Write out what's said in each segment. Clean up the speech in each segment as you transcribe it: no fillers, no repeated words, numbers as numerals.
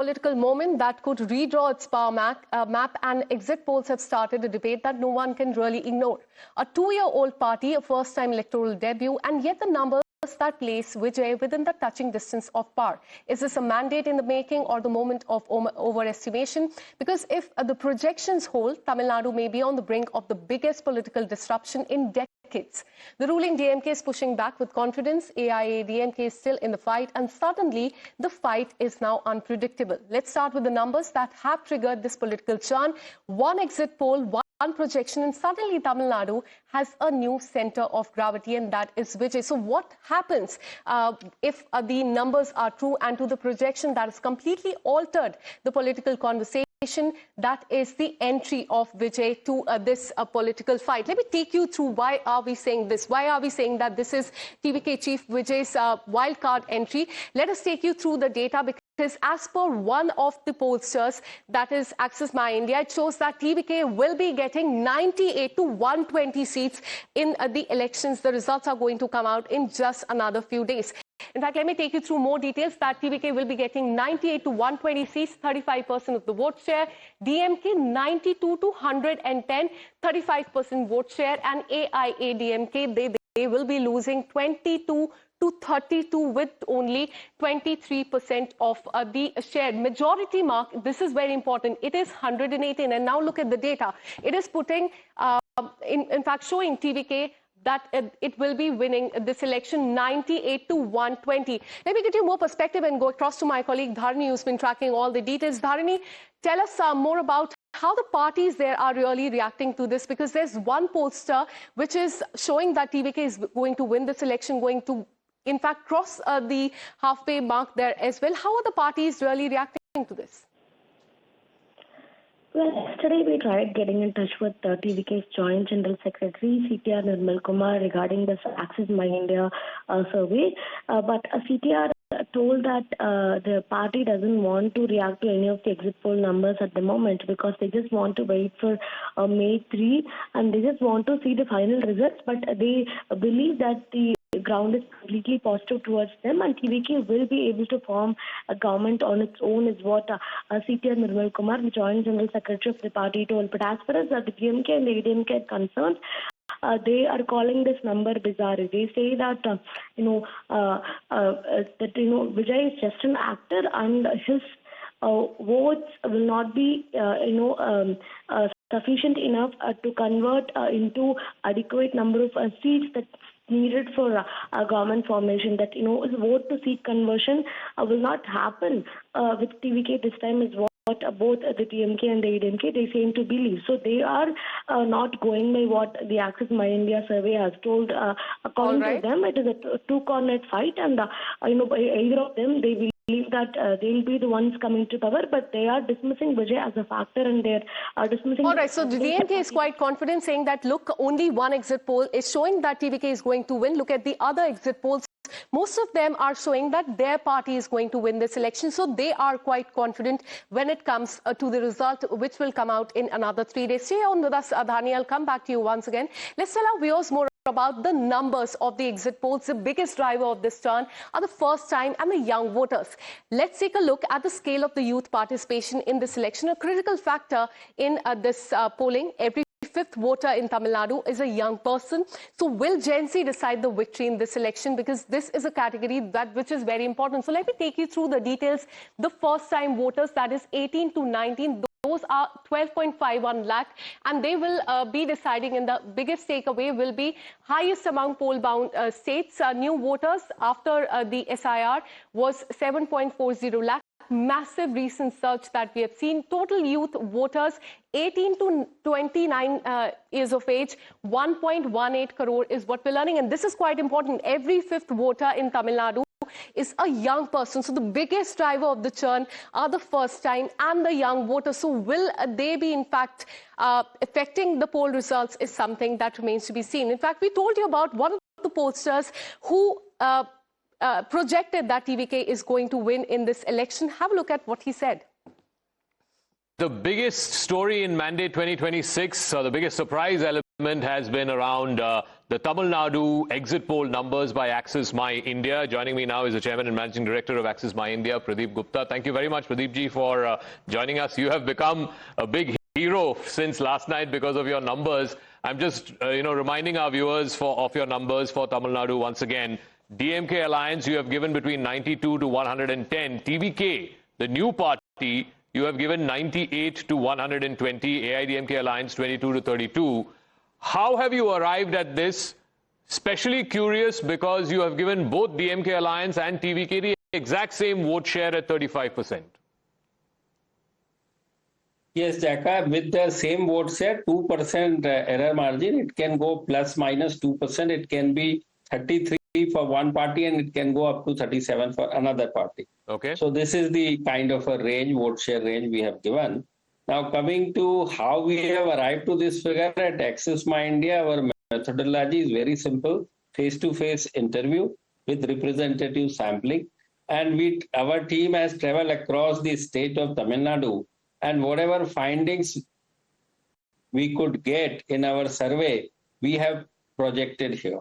political moment that could redraw its power map, and exit polls have started a debate that no one can really ignore. A 2-year-old party, a first-time electoral debut, and yet the numbers that place Vijay within the touching distance of power. Is this a mandate in the making or the moment of overestimation? Because if the projections hold, Tamil Nadu may be on the brink of the biggest political disruption in decades. The ruling DMK is pushing back with confidence. aiadmk is still in the fight, and suddenly the fight is now unpredictable. Let's start with the numbers that have triggered this political churn. One exit poll, one projection, and suddenly Tamil Nadu has a new center of gravity, and that is Vijay. So what happens if the numbers are true and to the projection that has completely altered the political conversation? That is the entry of Vijay to this political fight. Let me take you through why are we saying this? Why are we saying that this is TVK Chief Vijay's wildcard entry? Let us take you through the data, because as per one of the pollsters, that is Access My India, it shows that TVK will be getting 98 to 120 seats in the elections. The results are going to come out in just another few days. In fact, let me take you through more details that TVK will be getting 98 to 120 seats, 35% of the vote share. DMK 92 to 110, 35% vote share. And aiadmk, they will be losing 22 to 32 with only 23% of the share. Majority mark, this is very important. It is 118. And now look at the data. It is putting, in fact, showing TVK that it will be winning this election 98 to 120. Let me get you more perspective and go across to my colleague Dharani, who's been tracking all the details. Dharani, tell us more about how the parties there are really reacting to this, because there's one pollster which is showing that TVK is going to win this election, going to, in fact, cross the halfway mark there as well. How are the parties really reacting to this? Well, yesterday we tried getting in touch with TVK's Joint General Secretary, CTR Nirmal Kumar, regarding this Access My India survey. But CTR told that the party doesn't want to react to any of the exit poll numbers at the moment, because they just want to wait for May 3, and they just want to see the final results. But they believe that the ground is completely positive towards them, and TVK will be able to form a government on its own, is what CTR Nirmal Kumar, the Joint General Secretary of the party, told. But as far as the DMK and the ADMK are concerned, they are calling this number bizarre. They say that Vijay is just an actor, and his votes will not be sufficient enough to convert into adequate number of seats that needed for a government formation. That vote to seat conversion will not happen with TVK this time, is what both the TMK and the ADMK they seem to believe. So they are not going by what the Access My India survey has told. According to them, it is a two-cornered fight, and either of them, they believe that they'll be the ones coming to power, but they are dismissing Vijay as a factor, and they are dismissing. All right, so the DMK is quite confident, saying that, look, only one exit poll is showing that TVK is going to win. Look at the other exit polls. Most of them are showing that their party is going to win this election. So they are quite confident when it comes to the result, which will come out in another 3 days. Stay on with us, Adhani. I'll come back to you once again. Let's tell our viewers more about the numbers of the exit polls. The biggest driver of this turn are the first time and the young voters. Let's take a look at the scale of the youth participation in this election. A critical factor in this polling. Every fifth voter in Tamil Nadu is a young person. So will Gen Z decide the victory in this election? Because this is a category which is very important. So let me take you through the details. The first time voters, that is 18 to 19, those are 12.51 lakh, and they will be deciding, and the biggest takeaway will be highest among poll-bound states. New voters after the SIR was 7.40 lakh. Massive recent surge that we have seen. Total youth voters 18 to 29 years of age, 1.18 crore is what we're learning. And this is quite important. Every fifth voter in Tamil Nadu is a young person. So the biggest driver of the churn are the first time and the young voters. So will they be, in fact, affecting the poll results is something that remains to be seen. In fact, we told you about one of the pollsters who projected that TVK is going to win in this election. Have a look at what he said. The biggest story in Mandate 2026, or the biggest surprise element has been around the Tamil Nadu exit poll numbers by Axis My India. Joining me now is the Chairman and Managing Director of Axis My India, Pradeep Gupta. Thank you very much, Pradeep ji, for joining us. You have become a big hero since last night because of your numbers. I'm just, reminding our viewers of your numbers for Tamil Nadu once again. DMK Alliance, you have given between 92 to 110. TVK, the new party, you have given 98 to 120. AIDMK Alliance, 22 to 32. How have you arrived at this? Especially curious because you have given both DMK Alliance and TVK the exact same vote share at 35%. Yes, Jaka, with the same vote share, 2% error margin, it can go plus minus 2%. It can be 33 for one party and it can go up to 37 for another party. Okay. So this is the kind of a range, vote share range we have given. Now, coming to how we have arrived to this figure at Axis My India, our methodology is very simple. Face-to-face interview with representative sampling. And our team has traveled across the state of Tamil Nadu. And whatever findings we could get in our survey, we have projected here.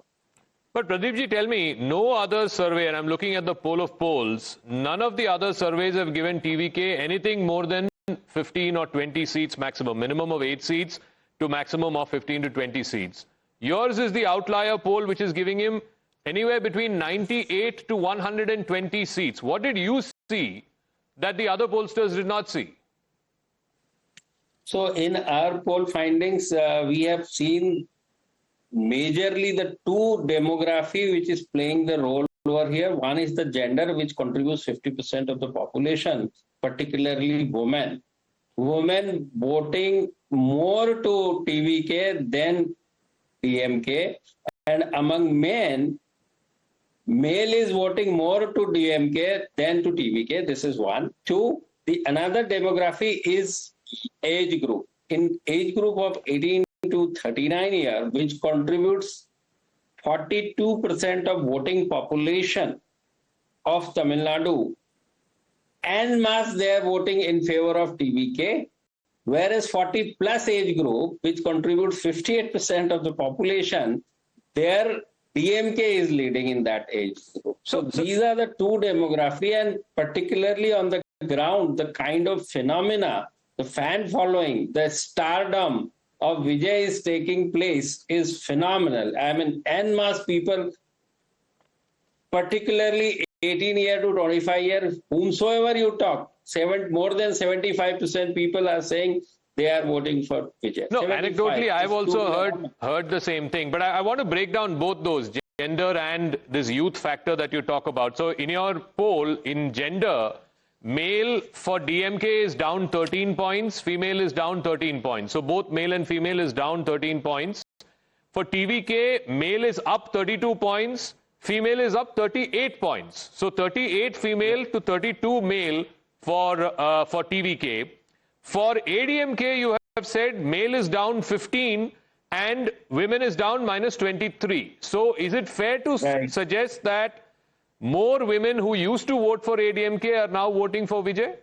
But Pradeep ji, tell me, no other survey, and I'm looking at the poll of polls, none of the other surveys have given TVK anything more than 15 or 20 seats maximum, minimum of 8 seats to maximum of 15 to 20 seats. Yours is the outlier poll which is giving him anywhere between 98 to 120 seats. What did you see that the other pollsters did not see? So in our poll findings, we have seen majorly the two demography which is playing the role over here. One is the gender, which contributes 50% of the population, particularly women. Women voting more to TVK than DMK, and among men, male is voting more to DMK than to TVK. This is one. Two, another demography is age group. In age group of 18 to 39 years, which contributes 42% of voting population of Tamil Nadu, en masse they are voting in favor of TVK, whereas 40 plus age group, which contributes 58% of the population, their DMK is leading in that age group. So these are the two demography, and particularly on the ground, the kind of phenomena, the fan following, the stardom of Vijay is taking place is phenomenal. I mean, en masse people, particularly 18 year to 25 years, whomsoever you talk, more than 75% people are saying they are voting for Vijay. No, anecdotally, I've also heard the same thing. But I want to break down both those, gender and this youth factor that you talk about. So in your poll, in gender, male for DMK is down 13 points, female is down 13 points. So both male and female is down 13 points. For TVK, male is up 32 points, female is up 38 points. So 38 female to 32 male for TVK. For ADMK, you have said male is down 15 and women is down minus 23. So is it fair to suggest that more women who used to vote for ADMK are now voting for Vijay?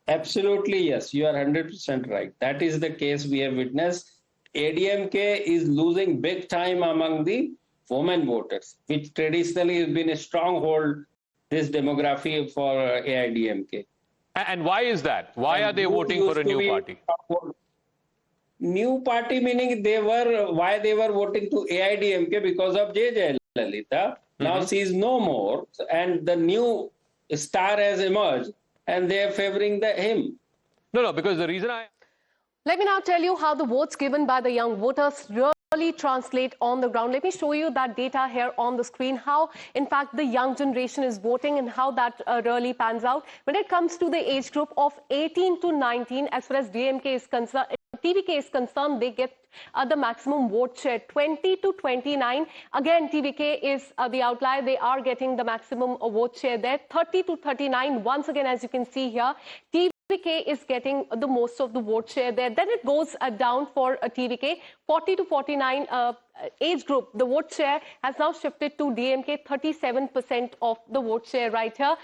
Absolutely, yes. You are 100% right. That is the case we have witnessed. ADMK is losing big time among the women voters, which traditionally has been a stronghold, this demography for AIDMK. And why is that? Why are they voting for a new party? New party meaning why they were voting to AIDMK because of J. Lalita. Now she is no more, and the new star has emerged, and they are favoring him. No, because the reason Let me now tell you how the votes given by the young voters really translate on the ground. Let me show you that data here on the screen, how, in fact, the young generation is voting and how that really pans out. When it comes to the age group of 18 to 19, as far as DMK is concerned, TVK is concerned, they get the maximum vote share, 20 to 29. Again, TVK is the outlier. They are getting the maximum vote share there, 30 to 39. Once again, as you can see here, TVK is getting the most of the vote share there. Then it goes down for TVK. 40 to 49 age group, the vote share has now shifted to DMK, 37% of the vote share right here.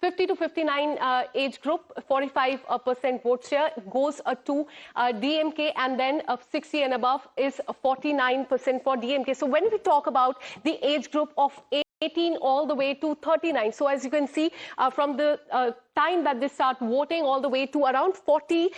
50 to 59 age group, 45% vote share goes to DMK, and then 60 and above is 49% for DMK. So when we talk about the age group of 18 all the way to 39, so as you can see from the time that they start voting all the way to around 40,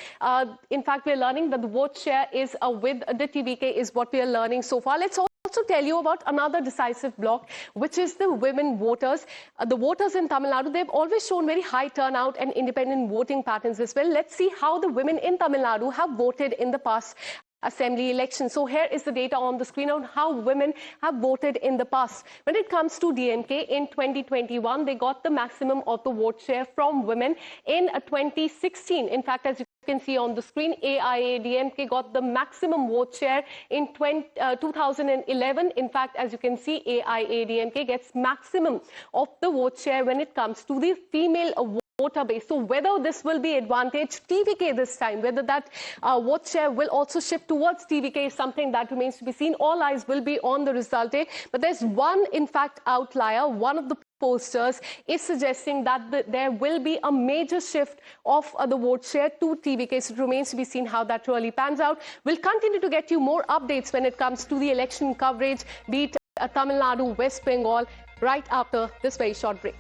in fact we're learning that the vote share is with the TVK is what we are learning so far. Let's also tell you about another decisive block, which is the women voters. The voters in Tamil Nadu, they've always shown very high turnout and independent voting patterns as well. Let's see how the women in Tamil Nadu have voted in the past assembly election. So here is the data on the screen on how women have voted in the past. When it comes to DMK, in 2021, they got the maximum of the vote share from women. In 2016, in fact, as you can see on the screen, aiadmk got the maximum vote share in 2011. In fact, as you can see, aiadmk gets maximum of the vote share when it comes to the female voter base. So whether this will be advantage TVK this time, whether that vote share will also shift towards TVK is something that remains to be seen. All eyes will be on the result day. But there's one, in fact, outlier. One of the pollsters is suggesting that there will be a major shift of the vote share to TVK. So it remains to be seen how that really pans out. We'll continue to get you more updates when it comes to the election coverage, be it Tamil Nadu, West Bengal, right after this very short break.